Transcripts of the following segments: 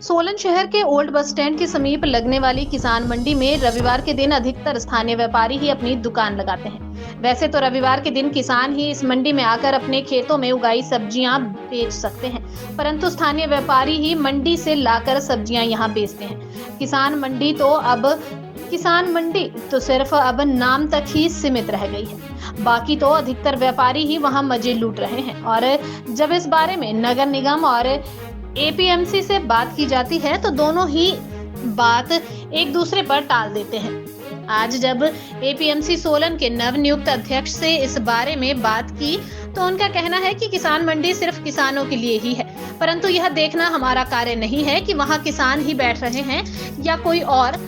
सोलन शहर के old bus stand के समीप लगने वाली किसान मंडी में रविवार के दिन अधिकतर स्थानीय व्यापारी ही अपनी दुकान लगाते हैं। वैसे तो रविवार के दिन किसान ही इस मंडी में आकर अपने खेतों में उगाई सब्जियां बेच सकते हैं, परंतु स्थानीय व्यापारी ही मंडी से लाकर सब्जियां यहां बेचते हैं। किसान मंडी तो सिर्फ अब नाम तक ही सीमित रह गई है। बाकी तो अधिकतर व्यापारी ही वहां मजे लूट रहे हैं। और जब इस बारे में नगर निगम और एपीएमसी से बात की जाती है तो दोनों ही बात एक दूसरे पर टाल देते हैं। आज जब एपीएमसी सोलन के नवनियुक्त अध्यक्ष से इस बारे में बात की तो उनका कहना है कि किसान मंडी सिर्फ किसानों के लिए ही है, परंतु यह देखना हमारा कार्य नहीं है कि वहां किसान ही बैठ रहे हैं या कोई और।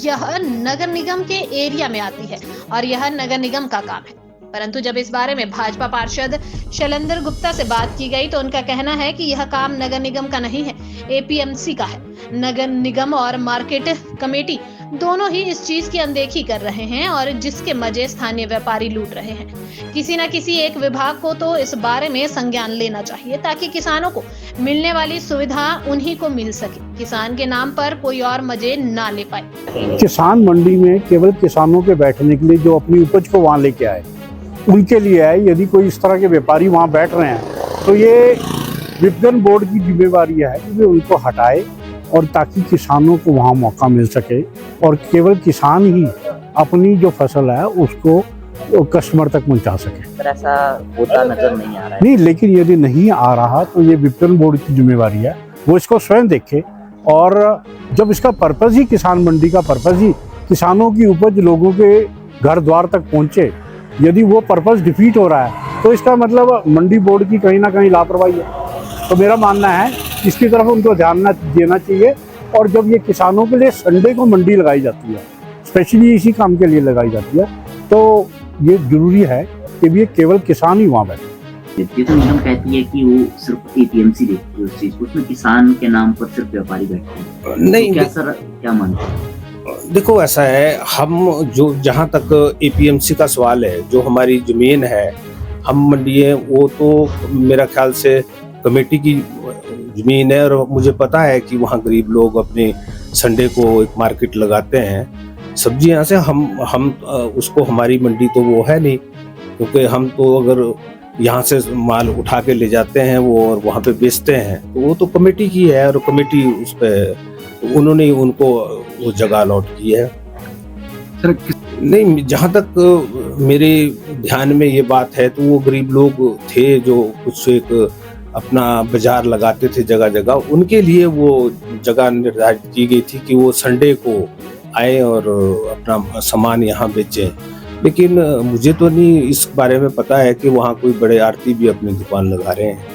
यह नगर निगम के एरिया में आती है और यह नगर निगम का काम है। परंतु जब इस बारे में भाजपा पार्षद शैलेंद्र गुप्ता से बात की गई तो उनका कहना है कि यह काम नगर निगम का नहीं है, एपीएमसी का है। नगर निगम और मार्केट कमेटी दोनों ही इस चीज की अनदेखी कर रहे हैं और जिसके मजे स्थानीय व्यापारी लूट रहे हैं। किसी न किसी एक विभाग को तो इस बारे में संज्ञान लेना चाहिए ताकि किसानों को मिलने वाली सुविधा उन्हीं को मिल सके, किसान के नाम पर कोई और मजे ना ले पाए। किसान मंडी में केवल किसानों के बैठने के लिए जो अपनी उपज को वहाँ लेके आए उनके लिए है। यदि कोई इस तरह के व्यापारी वहाँ बैठ रहे हैं तो ये विपणन बोर्ड की जिम्मेवारी है कि वे उनको हटाए और ताकि किसानों को वहाँ मौका मिल सके और केवल किसान ही अपनी जो फसल है उसको कस्टमर तक पहुँचा सके। पर ऐसा होता नजर नहीं आ रहा है। नहीं, लेकिन यदि नहीं आ रहा तो ये विपणन बोर्ड की जिम्मेवारी है, वो इसको स्वयं देखे। और जब इसका पर्पज ही किसान मंडी का पर्पज ही किसानों की उपज लोगों के घर द्वार तक पहुँचे, यदि वो पर्पस डिफीट हो रहा है तो इसका मतलब मंडी बोर्ड की कहीं ना कहीं लापरवाही है। तो मेरा मानना है इसकी तरफ उनको ध्यान देना चाहिए। और जब ये किसानों के लिए संडे को मंडी लगाई जाती है, स्पेशली इसी काम के लिए लगाई जाती है, तो ये जरूरी है कि ये केवल किसान ही वहाँ बैठे। विपणन निगम कहती है कि वो सिर्फ एपीएमसी देखती है उस चीज को, उसमें किसान के नाम पर सिर्फ व्यापारी बैठते हैं। नहीं, तो क्या मानते हैं? देखो ऐसा है, हम जो जहाँ तक एपीएमसी का सवाल है, जो हमारी जमीन है, हम मंडी है, वो तो मेरा ख्याल से कमेटी की जमीन है और मुझे पता है कि वहाँ गरीब लोग अपने संडे को एक मार्केट लगाते हैं सब्जियाँ से। हम उसको, हमारी मंडी तो वो है नहीं, क्योंकि हम तो अगर यहाँ से माल उठा के ले जाते हैं वो और वहाँ पे बेचते हैं तो वो तो कमेटी की है और कमेटी उस पर उन्होंने उनको वो जगह अलॉट की है। नहीं, जहाँ तक मेरे ध्यान में ये बात है तो वो गरीब लोग थे जो कुछ एक अपना बाजार लगाते थे जगह जगह, उनके लिए वो जगह निर्धारित की गई थी कि वो संडे को आए और अपना सामान यहाँ बेचें। लेकिन मुझे तो नहीं इस बारे में पता है कि वहाँ कोई बड़े आड़ती भी अपनी दुकान लगा रहे हैं।